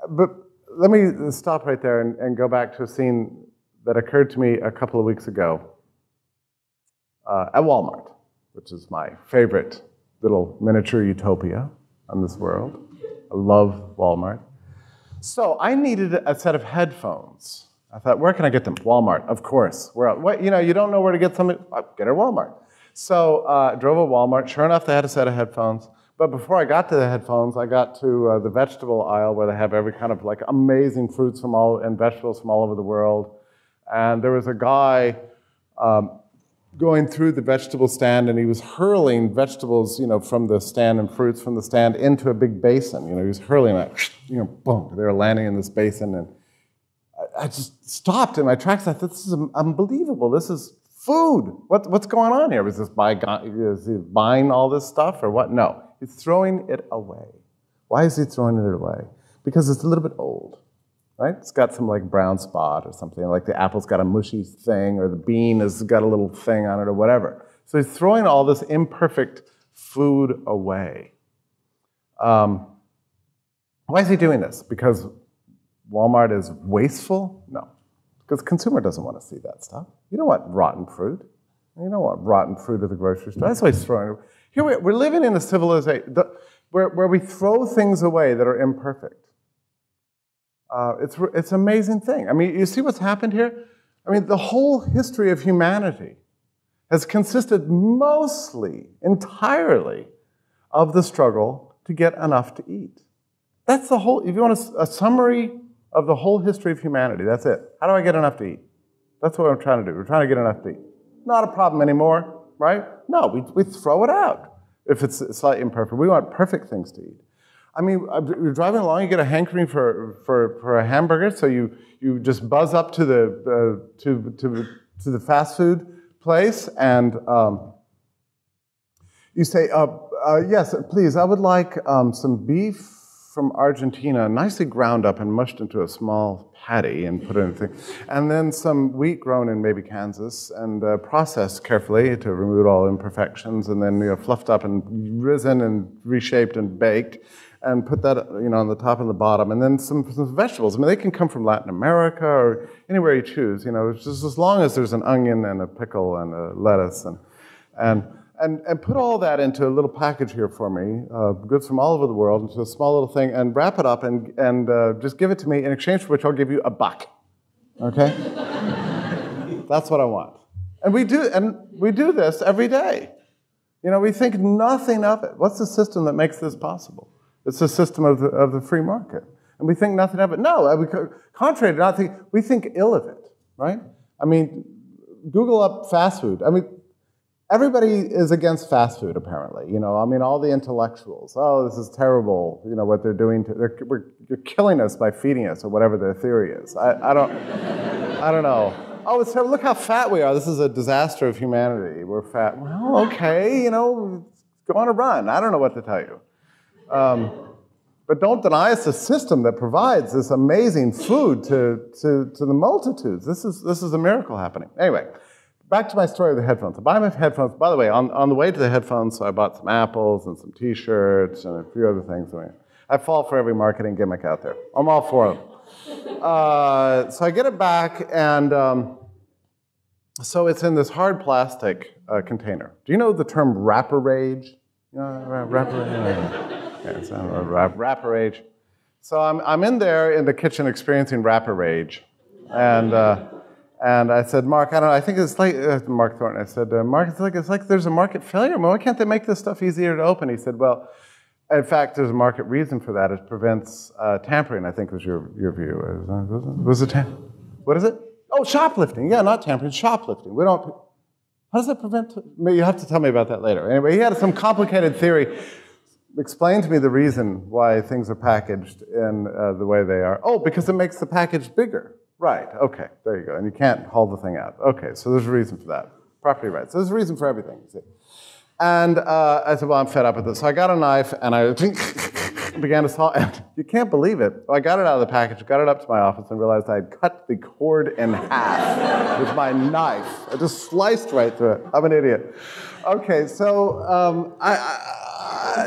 But let me stop right there and go back to a scene that occurred to me a couple of weeks ago at Walmart, which is my favorite little miniature utopia on this world. I love Walmart. So I needed a set of headphones. I thought, where can I get them? Walmart, of course. You don't know where to get something? Get it at Walmart. So I drove to Walmart. Sure enough, they had a set of headphones. But before I got to the headphones, I got to the vegetable aisle where they have every kind of like amazing fruits and vegetables from all over the world. And there was a guy going through the vegetable stand, and he was hurling vegetables, from the stand and fruits from the stand into a big basin. He was hurling it, boom. They were landing in this basin, and I just stopped in my tracks. I thought, this is unbelievable. This is food. What's going on here? Is he buying all this stuff or what? No. He's throwing it away. Why is he throwing it away? Because it's a little bit old, right? It's got some like brown spot or something, like the apple's got a mushy thing, or the bean has got a little thing on it, or whatever. So he's throwing all this imperfect food away. Why is he doing this? Because Walmart is wasteful? No. Because the consumer doesn't want to see that stuff. You don't want rotten fruit. You don't want rotten fruit at the grocery store. That's why he's throwing it away. Here we're living in a civilization where we throw things away that are imperfect. It's an amazing thing. I mean, you see what's happened here? I mean, the whole history of humanity has consisted mostly, entirely, of the struggle to get enough to eat. That's the whole, if you want a summary of the whole history of humanity, that's it. How do I get enough to eat? That's what we're trying to do. We're trying to get enough to eat. Not a problem anymore. Right? No, we throw it out if it's slightly imperfect. We want perfect things to eat. I mean, you're driving along, you get a hankering for a hamburger, so you just buzz up to the fast food place, and you say, yes, please, I would like some beef from Argentina, nicely ground up and mushed into a small patty and put it in a thing. And then some wheat grown in maybe Kansas and processed carefully to remove all imperfections, and then fluffed up and risen and reshaped and baked, and put that on the top and the bottom. And then some vegetables. I mean, they can come from Latin America or anywhere you choose. Just as long as there's an onion and a pickle and a lettuce and put all that into a little package here for me, goods from all over the world, into a small little thing, and wrap it up and just give it to me, in exchange for which I'll give you $1. Okay? That's what I want. And we do this every day. We think nothing of it. What's the system that makes this possible? It's the system of the free market. And we think nothing of it. No, contrary to not think, we think ill of it, right? I mean, Google up fast food. I mean, everybody is against fast food, apparently. I mean, all the intellectuals. Oh, this is terrible. What they're doing. You're killing us by feeding us, or whatever their theory is. I don't know. Oh, it's terrible. Look how fat we are. This is a disaster of humanity. We're fat. Well, okay. Go on a run. I don't know what to tell you. But don't deny us a system that provides this amazing food to the multitudes. This is a miracle happening. Anyway. Back to my story of the headphones. I buy my headphones. By the way, on the way to the headphones, so I bought some apples and some T-shirts and a few other things. I fall for every marketing gimmick out there. I'm all for them. So I get it back, and so it's in this hard plastic container. Do you know the term wrapper rage? Wrapper rage. So I'm in there in the kitchen experiencing wrapper rage, and I said, Mark, I don't know, I think it's like, Mark Thornton, I said, Mark, it's like there's a market failure. Why can't they make this stuff easier to open? He said, well, in fact, there's a market reason for that. It prevents tampering, I think was your view. What is it? Oh, shoplifting. Yeah, not tampering, shoplifting. How does that prevent? You have to tell me about that later. Anyway, he had some complicated theory. Explain to me the reason why things are packaged in the way they are. Oh, because it makes the package bigger. Right, okay, there you go. And you can't haul the thing out. Okay, so there's a reason for that. Property rights. So there's a reason for everything, you see. And I said, well, I'm fed up with this. So I got a knife, and I began to saw, and you can't believe it. I got it out of the package, got it up to my office, and realized I had cut the cord in half with my knife. I just sliced right through it. I'm an idiot. Okay, so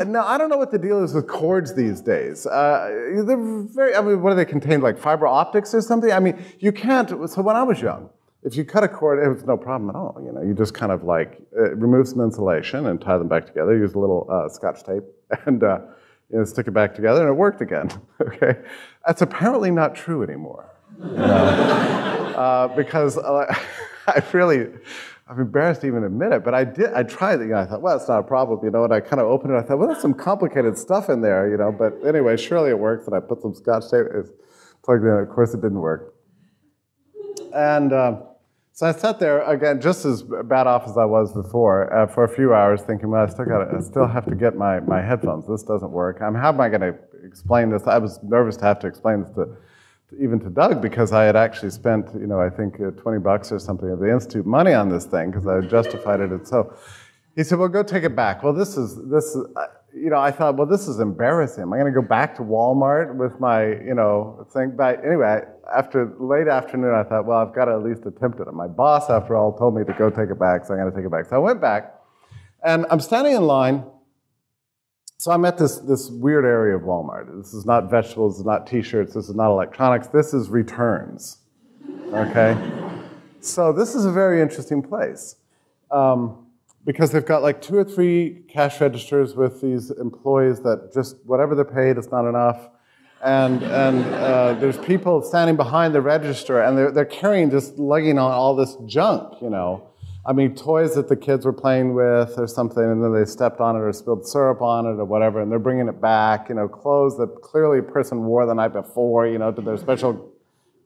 No, I don't know what the deal is with cords these days. They're very, I mean, what do they contain, like fiber optics or something? I mean, you can't, so when I was young, if you cut a cord, it was no problem at all. You know, you just kind of like remove some insulation and tie them back together, use a little Scotch tape, and you know, stick it back together, and it worked again, okay? That's apparently not true anymore, you know? Because I'm embarrassed to even admit it, but I tried it, you know, I thought, well, it's not a problem, you know, and I kind of opened it, I thought, well, there's some complicated stuff in there, you know, but anyway, surely it works, and I put some Scotch tape, it's plugged in, of course it didn't work. And so I sat there, again, just as bad off as I was before, for a few hours thinking, well, I still have to get my headphones, this doesn't work, how am I going to explain this? I was nervous to have to explain this even to Doug, because I had actually spent, you know, I think $20 or something of the Institute money on this thing, because I had justified it. And so he said, well, go take it back. Well, this is, you know, I thought, well, this is embarrassing. Am I going to go back to Walmart with my, you know, thing? But anyway, after late afternoon, I thought, well, I've got to at least attempt it. And my boss, after all, told me to go take it back, so I'm going to take it back. So I went back, and I'm standing in line. So I'm at this weird area of Walmart. This is not vegetables, this is not t-shirts, this is not electronics, this is returns, okay? So this is a very interesting place because they've got like 2 or 3 cash registers with these employees that just, whatever they're paid, it's not enough. And there's people standing behind the register, and they're carrying, just lugging on all this junk, you know. I mean, toys that the kids were playing with or something, and then they stepped on it or spilled syrup on it or whatever, and they're bringing it back, you know, clothes that clearly a person wore the night before, you know, to their special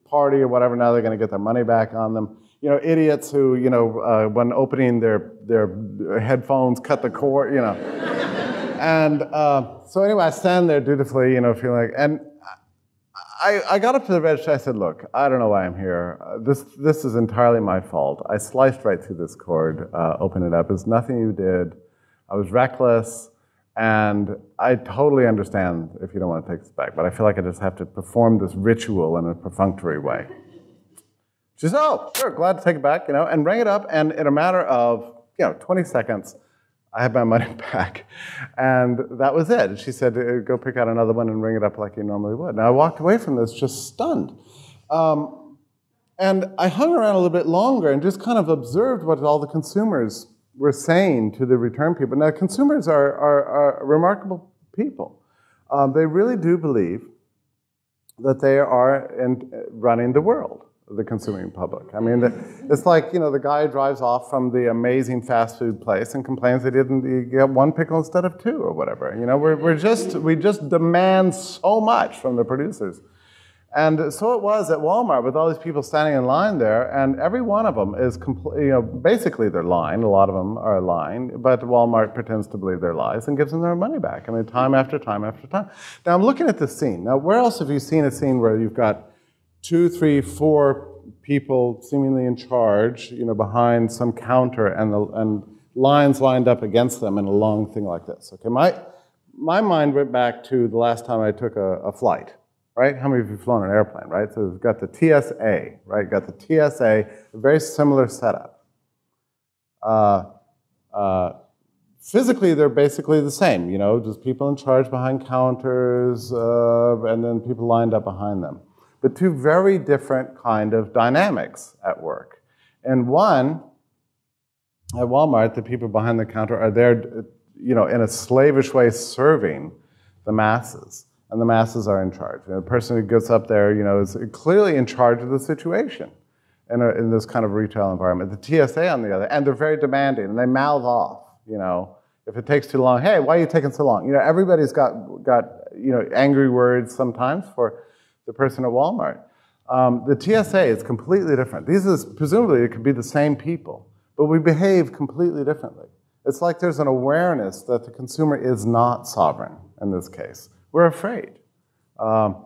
party or whatever, now they're going to get their money back on them. You know, idiots who, you know, when opening their headphones, cut the cord, you know. And so anyway, I stand there dutifully, you know, feeling like, and I got up to the register, I said, look, I don't know why I'm here. This is entirely my fault. I sliced right through this cord, opened it up. It's nothing you did. I was reckless, and I totally understand if you don't want to take this back, but I feel like I just have to perform this ritual in a perfunctory way. She said, oh, sure, glad to take it back, you know, and rang it up, and in a matter of, you know, 20 seconds, I had my money back, and that was it. She said, go pick out another one and ring it up like you normally would. And I walked away from this just stunned. And I hung around a little bit longer and just kind of observed what all the consumers were saying to the return people. Now, consumers are remarkable people. They really do believe that they are running the world, the consuming public. I mean, it's like, you know, the guy drives off from the amazing fast food place and complains he didn't get 1 pickle instead of 2 or whatever. You know, we just demand so much from the producers. And so it was at Walmart with all these people standing in line there, and every one of them is, you know, basically they're lying. A lot of them are lying, but Walmart pretends to believe their lies and gives them their money back. I mean, time after time after time. Now, I'm looking at this scene. Now, where else have you seen a scene where you've got 2, 3, 4 people seemingly in charge, you know, behind some counter, and lines lined up against them in a long thing like this? Okay, my mind went back to the last time I took a flight. Right? How many of you have flown an airplane, right? So we've got the TSA, right? You've got the TSA, a very similar setup. Physically, they're basically the same, you know, just people in charge behind counters, and then people lined up behind them. But 2 very different kind of dynamics at work. And one, at Walmart, the people behind the counter are there, you know, in a slavish way serving the masses. And the masses are in charge. And the person who gets up there, you know, is clearly in charge of the situation in this kind of retail environment. The TSA, on the other, and they're very demanding, and they mouth off, you know. If it takes too long, hey, why are you taking so long? You know, everybody's got you know, angry words sometimes for the person at Walmart. The TSA is completely different. These is, presumably, it could be the same people, but we behave completely differently. It's like there's an awareness that the consumer is not sovereign in this case. We're afraid. You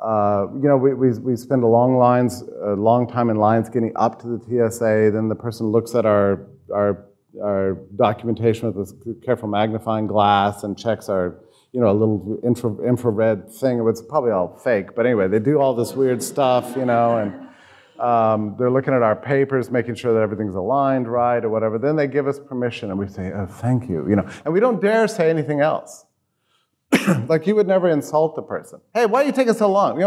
know, we spend a long time in lines getting up to the TSA. Then the person looks at our documentation with this careful magnifying glass and checks our, you know, a little infrared thing. It's probably all fake, but anyway, they do all this weird stuff, you know, They're looking at our papers, making sure that everything's aligned right or whatever. Then they give us permission, and we say, "Oh, thank you," and we don't dare say anything else. Like, you would never insult the person. "Hey, why are you taking so long?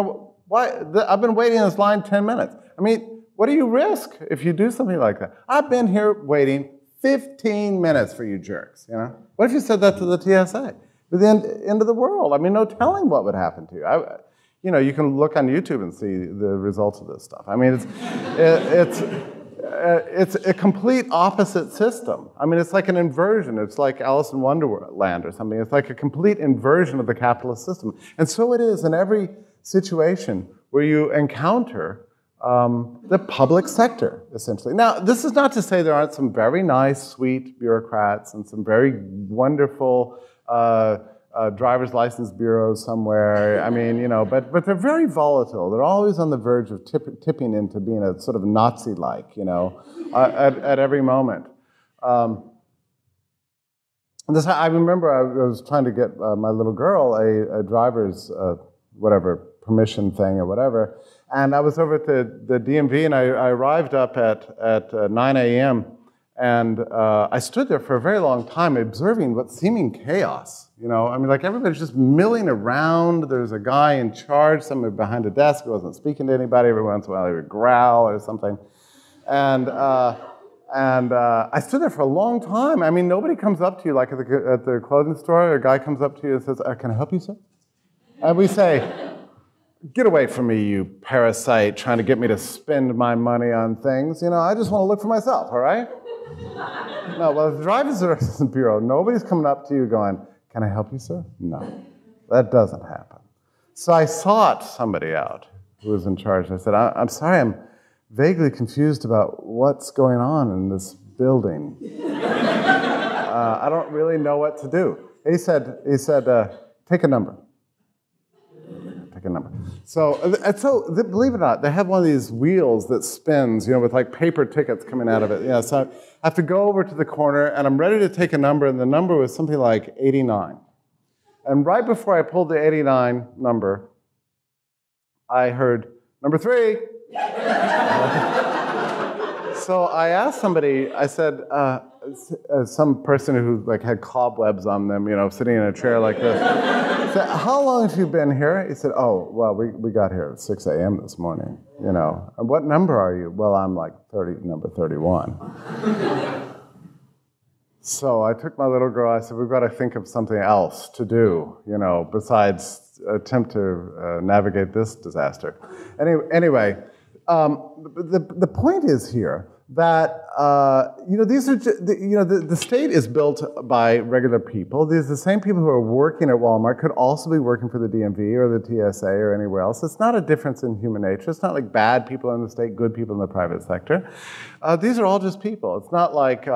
Why? I've been waiting in this line 10 minutes. I mean, what do you risk if you do something like that? I've been here waiting 15 minutes for you jerks, What if you said that to the TSA? At the end of the world. I mean, no telling what would happen to you. You can look on YouTube and see the results of this stuff. I mean, it's a complete opposite system. I mean, it's like an inversion. It's like Alice in Wonderland or something. It's like a complete inversion of the capitalist system. And so it is in every situation where you encounter the public sector, essentially. Now, this is not to say there aren't some very nice, sweet bureaucrats and some very wonderful driver's license bureaus somewhere. I mean, but they're very volatile. They're always on the verge of tipping into being a sort of Nazi-like, at every moment. I remember I was trying to get my little girl a driver's permission thing or whatever, and I was over at the DMV, and I arrived up at 9 a.m., and I stood there for a very long time observing what seeming chaos. I mean, like, everybody's just milling around. There's a guy in charge, somebody behind a desk who wasn't speaking to anybody. Every once in a while he would growl or something. And I stood there for a long time. I mean, nobody comes up to you, like at the clothing store, a guy comes up to you and says, "Can I help you, sir?" And we say, "Get away from me, you parasite, trying to get me to spend my money on things. I just want to look for myself, all right?" No, well, the Driver's License Bureau, nobody's coming up to you going, "Can I help you, sir?" No, that doesn't happen. So I sought somebody out who was in charge. I said, I'm sorry, I'm vaguely confused about what's going on in this building. I don't really know what to do." He said, "Take a number." Take a number. So believe it or not, they have one of these wheels that spins, with like paper tickets coming out of it. So I have to go over to the corner, and I'm ready to take a number, and the number was something like 89. And right before I pulled the 89 number, I heard, "Number 3. So I asked somebody, I said, some person who had cobwebs on them, sitting in a chair like this, I said, "How long have you been here?" He said, "Oh, well, we got here at 6 a.m. this morning, "And what number are you?" "Well, I'm like number 31. So I took my little girl, I said, "We've got to think of something else to do, besides attempt to navigate this disaster." Anyway, the point is here that these are the state is built by regular people. These the same people who are working at Walmart could also be working for the DMV or the TSA or anywhere else. It's not a difference in human nature. It's not like bad people in the state, good people in the private sector. These are all just people. It's not like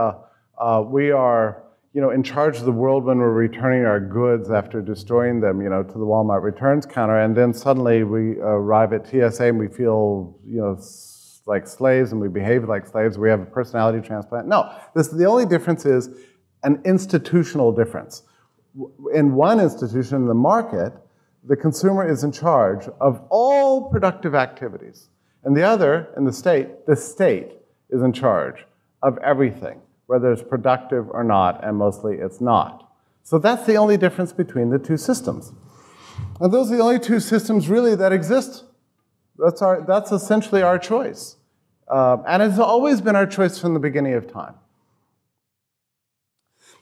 we are in charge of the world when we're returning our goods after destroying them, to the Walmart returns counter, and then suddenly we arrive at TSA and we feel, like slaves and we behave like slaves. We have a personality transplant. No, the only difference is an institutional difference. In one institution, in the market, the consumer is in charge of all productive activities. In the other, in the state is in charge of everything, whether it's productive or not, and mostly it's not. So that's the only difference between the two systems. And those are the only two systems really that exist. That's essentially our choice. And it's always been our choice from the beginning of time.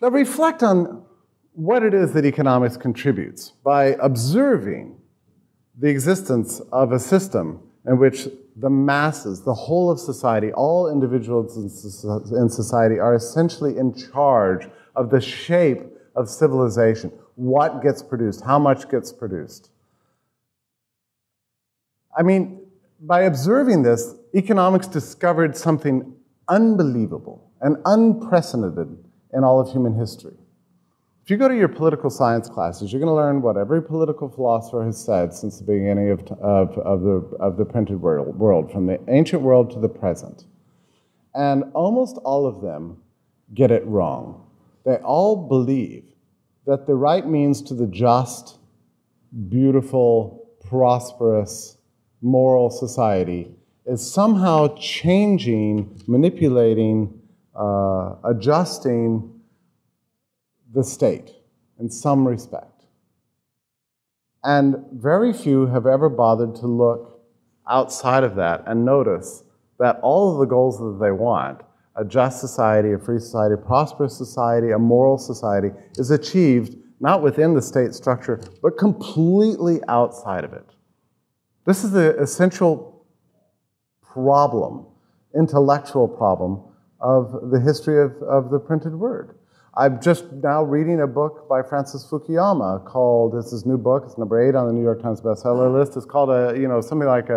Now reflect on what it is that economics contributes by observing the existence of a system in which the masses, the whole of society, all individuals in society are essentially in charge of the shape of civilization. What gets produced, how much gets produced. I mean, by observing this, economics discovered something unbelievable and unprecedented in all of human history. If you go to your political science classes, you're going to learn what every political philosopher has said since the beginning of the printed world, from the ancient world to the present. And almost all of them get it wrong. They all believe that the right means to the just, beautiful, prosperous, moral society is somehow changing, manipulating, adjusting the state in some respect. And very few have ever bothered to look outside of that and notice that all of the goals that they want, a just society, a free society, a prosperous society, a moral society, is achieved not within the state structure, but completely outside of it. This is the essential problem, intellectual problem, of the history of the printed word. I'm just now reading a book by Francis Fukuyama called, it's his new book, it's number 8 on the New York Times bestseller list. It's called, something like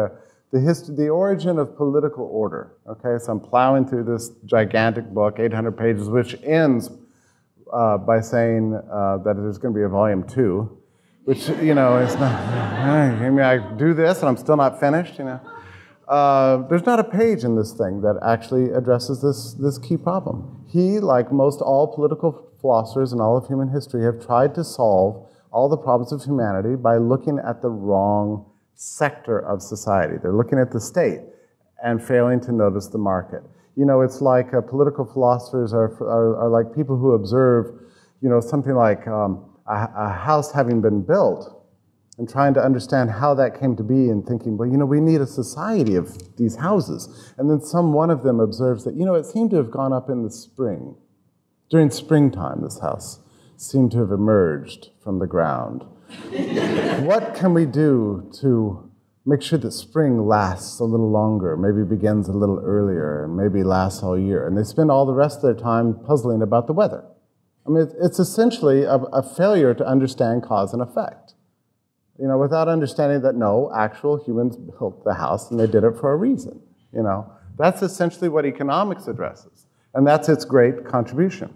the origin of political order. Okay, so I'm plowing through this gigantic book, 800 pages, which ends by saying that there's going to be a volume 2, which, is not, I mean, I do this and I'm still not finished, There's not a page in this thing that actually addresses this key problem. He, like most all political philosophers in all of human history, have tried to solve all the problems of humanity by looking at the wrong sector of society. They're looking at the state and failing to notice the market. It's like political philosophers are like people who observe, something like a house having been built and trying to understand how that came to be and thinking, well, we need a society of these houses. And then one of them observes that, it seemed to have gone up in the spring. During springtime, this house seemed to have emerged from the ground. What can we do to make sure that spring lasts a little longer, maybe begins a little earlier, and maybe lasts all year? And they spend all the rest of their time puzzling about the weather. I mean, it's essentially a failure to understand cause and effect. Without understanding that, no, actual humans built the house and they did it for a reason. That's essentially what economics addresses. And that's its great contribution.